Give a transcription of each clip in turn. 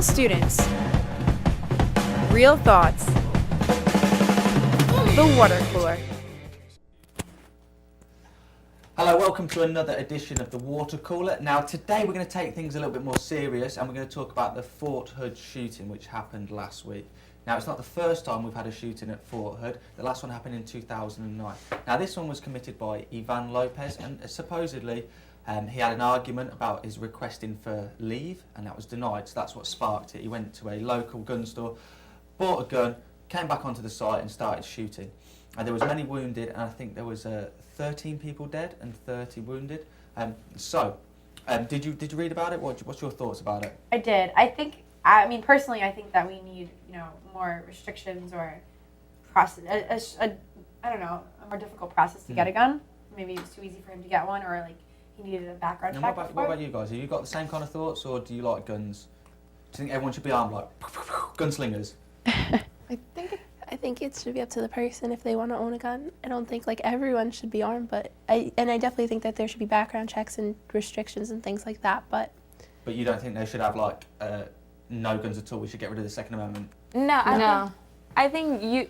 students. Real thoughts. The water cooler. Hello, welcome to another edition of the Water Cooler. Now today we're going to take things a little bit more serious and we're going to talk about the Fort Hood shooting which happened last week. Now it's not the first time we've had a shooting at Fort Hood. The last one happened in 2009. Now this one was committed by Ivan Lopez and supposedly he had an argument about his requesting for leave and that was denied, so that's what sparked it. He went to a local gun store, bought a gun, came back onto the site and started shooting. And there was many wounded and I think there was 13 people dead and 30 wounded. Did you read about it? What's your thoughts about it? I did. Personally, I think that we need, more restrictions or process. A more difficult process to get a gun. Maybe it was too easy for him to get one, or like he needed a background check. What about you guys? Have you got the same kind of thoughts, or do you like guns? Do you think everyone should be armed like gunslingers? I think it should be up to the person if they want to own a gun. I don't think everyone should be armed, but I definitely think that there should be background checks and restrictions and things like that. But you don't think they should have no guns at all? We should get rid of the Second Amendment. No. I think you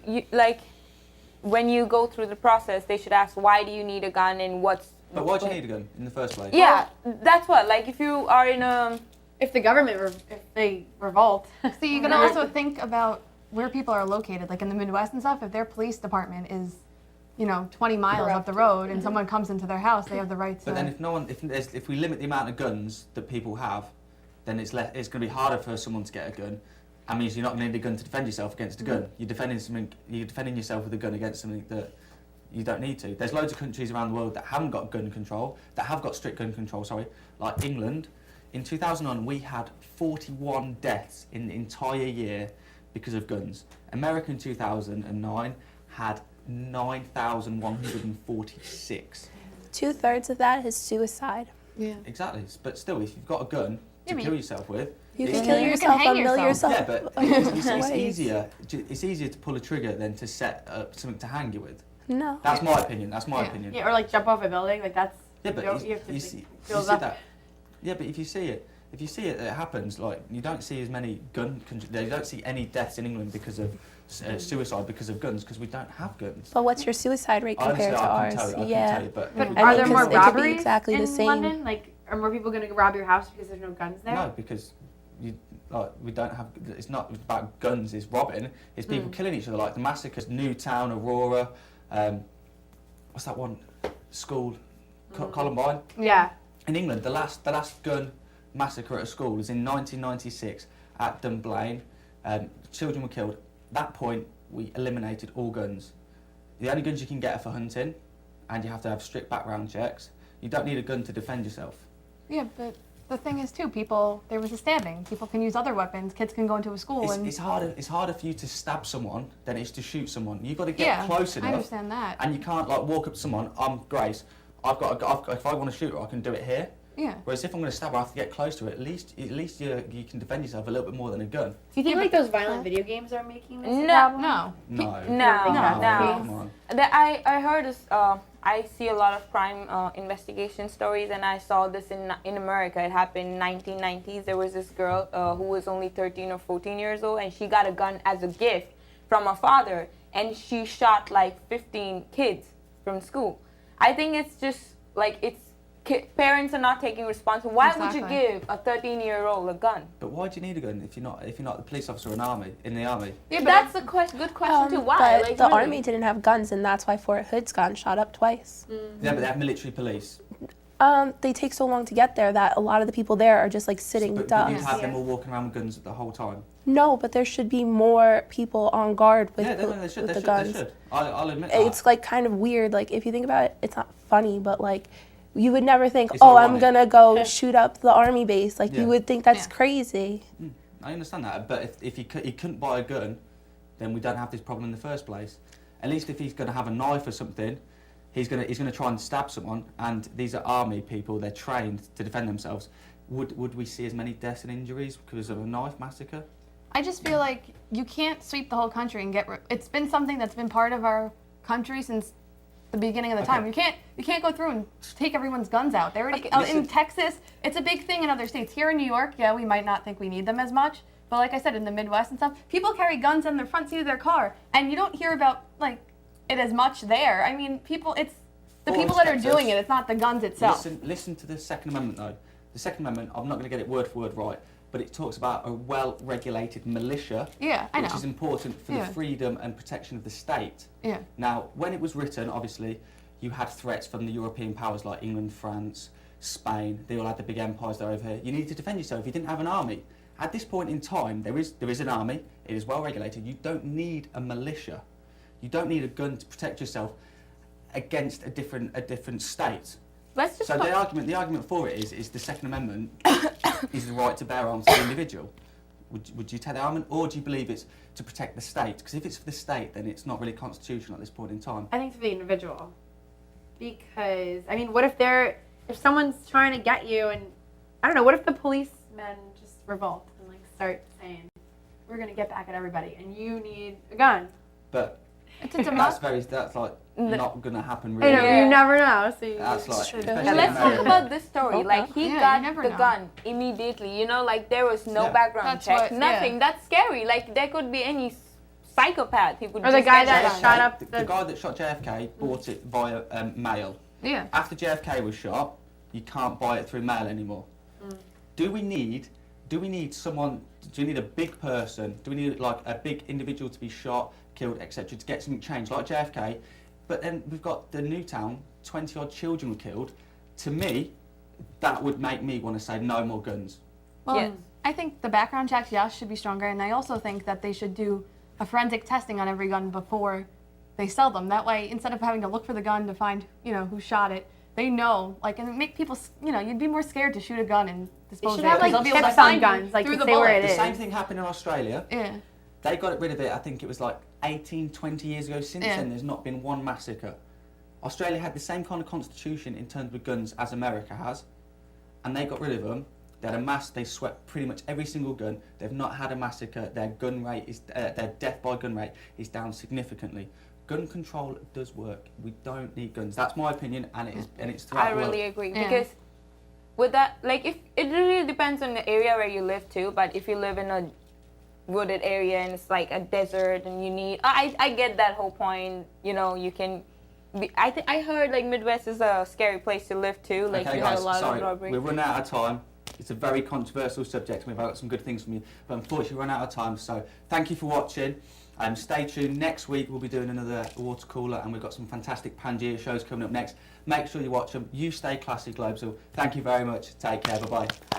when you go through the process, they should ask why do you need a gun and what's. But why do you need a gun in the first place? Yeah, that's what. If you are in a. If the government if they revolt. So you can also think about where people are located, like in the Midwest and stuff. If their police department is, 20 miles up the road, and someone comes into their house, they have the right to. But then if we limit the amount of guns that people have, then it's going to be harder for someone to get a gun. That means you're not going to need a gun to defend yourself against a gun. You're defending yourself with a gun against something that you don't need to. There's loads of countries around the world that haven't got gun control, that have got strict gun control. Like England. In 2009, we had 41 deaths in the entire year because of guns. America in 2009 had 9,146. 2/3 of that is suicide. Yeah. Exactly, but still, if you've got a gun to kill yourself with, you can kill yourself or mill yourself. Yeah, but it's easier. It's easier to pull a trigger than to set up something to hang you with. No. That's my opinion. opinion. Yeah, or jump off a building. That's. Yeah, but you see that. Yeah, but if you see it, it happens. You don't see as many you don't see any deaths in England because of suicide because of guns, because we don't have guns. But what's your suicide rate compared to ours? I can tell you, but are there more robberies exactly in the same. London? Are more people going to rob your house because there's no guns there? No, because we don't have. It's not about guns. It's robbing. It's people killing each other. Like the massacres, Newtown, Aurora. What's that one? School, Columbine. Yeah. In England, the last gun massacre at a school was in 1996 at Dunblane. Children were killed. At that point, we eliminated all guns. The only guns you can get are for hunting, and you have to have strict background checks. You don't need a gun to defend yourself. Yeah, but the thing is too, there was a stabbing. People can use other weapons. Kids can go into a school It's harder for you to stab someone than it is to shoot someone. You've got to get close enough. I understand that. And you can't walk up to someone. I'm Grace. If I want to shoot her, I can do it here. Yeah. Whereas if I'm going to stab her, I have to get close to her. At least you can defend yourself a little bit more than a gun. Do you think those violent video games are making this a problem? No. Come on. I heard this. I see a lot of crime investigation stories, and I saw this in America. It happened in 1990s. There was this girl who was only 13 or 14 years old, and she got a gun as a gift from her father, and she shot 15 kids from school. I think it's just parents are not taking responsibility. Why would you give a 13-year-old a gun? But why do you need a gun if you're not the police officer in the army? Yeah, that's a good question too. Why? But the army didn't have guns, and that's why Fort Hood's gotten shot up twice. Yeah, but they have military police. They take so long to get there that a lot of the people there are just sitting But ducks. you have them all walking around with guns the whole time. No, but there should be more people on guard with the guns. They should. I'll admit that. It's kind of weird. If you think about it, it's not funny, but you would never think, It's I'm ironic. gonna go shoot up the army base. You would think that's crazy. I understand that, but if he couldn't buy a gun, then we don't have this problem in the first place. At least if he's going to have a knife or something, he's going to try and stab someone, and these are army people. They're trained to defend themselves. Would we see as many deaths and injuries because of a knife massacre? I just feel like you can't sweep the whole country and it's been something that's been part of our country since the beginning of the time. You can't go through and take everyone's guns out. They already in Texas. It's a big thing in other states. Here in New York, we might not think we need them as much, But like I said, in the Midwest and stuff, people carry guns in the front seat of their car, and you don't hear about like it as much there. I mean, it's the Well, people that are Texas. doing it. It's not the guns itself. Listen to the Second Amendment though. The Second Amendment, I'm not going to get it word for word right, but it talks about a well-regulated militia, Yeah, I know. which is important for Yeah. the freedom and protection of the state. Yeah. Now, when it was written, obviously, you had threats from the European powers like England, France, Spain. They all had the big empires that are over here. You needed to defend yourself. You didn't have an army. At this point in time, there is an army. It is well regulated. You don't need a militia. You don't need a gun to protect yourself against a different state. Let's just So the argument for it is the Second Amendment is the right to bear arms for the individual. Would you take the argument, or do you believe it's to protect the state? Because if it's for the state, then it's not really constitutional at this point in time. I think it's for the individual. Because, I mean, what if someone's trying to get you and, I don't know, what if the policemen just revolt and like start saying, we're going to get back at everybody and you need a gun? But It's a that's like not going to happen really. I know, you never know. So you, That's like, true. especially Now in let's talk America. about this story. Okay. Like he Yeah, you got never the know. gun immediately. You know, like there was no Yeah. background That's check, what- nothing. yeah. That's scary. Like there could be any psychopath. He could Or the just guy get that gun. shot up the the- guy that shot JFK bought it via mail. Yeah. After JFK was shot, you can't buy it through mail anymore. Do we need someone? Do we need a big person? Do we need like a big individual to be shot, killed, etc., to get something changed like JFK? But then we've got the Newtown, 20 odd children were killed. To me, that would make me want to say no more guns. Well, Yes. I think the background checks, yes, should be stronger, and I also think that they should do a forensic testing on every gun before they sell them. That way, instead of having to look for the gun to find, who shot it, they know, like, and make people, you'd be more scared to shoot a gun and dispose should of it. have, 'cause like, they'll be able to chips on find you guns, like, through to the say where bullet. it The is. same thing happened in Australia. Yeah. They got rid of it, I think it was like 18, 20 years ago. Since Yeah. then, there's not been one massacre. Australia had the same kind of constitution in terms of guns as America has, and they got rid of them. They had they swept pretty much every single gun. They've not had a massacre. Their gun rate is, their death by gun rate is down significantly. Gun control does work. We don't need guns. That's my opinion, and it's throughout I the world. really agree Yeah. because with that, like, if it really depends on the area where you live too. But if you live in a wooded area and it's like a desert and you need, I get that whole point. You can. I heard like Midwest is a scary place to live too. Like Okay, you guys, have a lot sorry, of robbery. we're running out of time. It's a very controversial subject, and we've got some good things from you, but unfortunately, we're running out of time. So, thank you for watching. Stay tuned. Next week, we'll be doing another water cooler, and we've got some fantastic Pangea shows coming up next. Make sure you watch them. You stay classy, Globesville. Thank you very much. Take care. Bye bye.